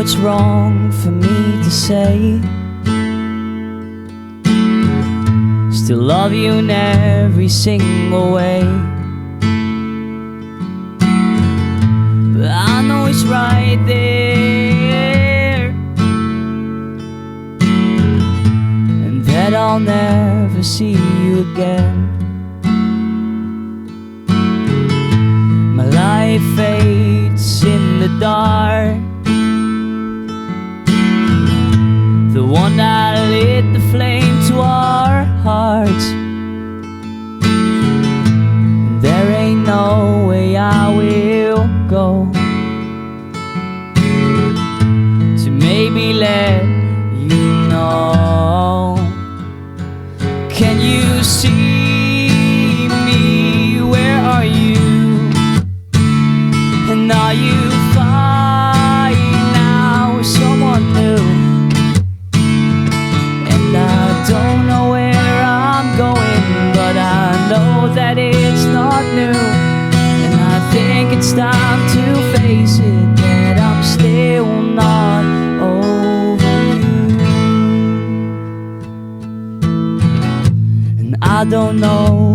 it's wrong for me to say, still love you in every single way. But I know it's right there, and that I'll never see you again. My life fades in the dark, the one that lit the flame to our hearts. There ain't no way I will go to maybe let you know. Can you see me? Where are you? And are you fine now with someone new? And I don't know where I'm going, but I know that it's not new. And I think it's time to face it, that I'm still not over you. And I don't know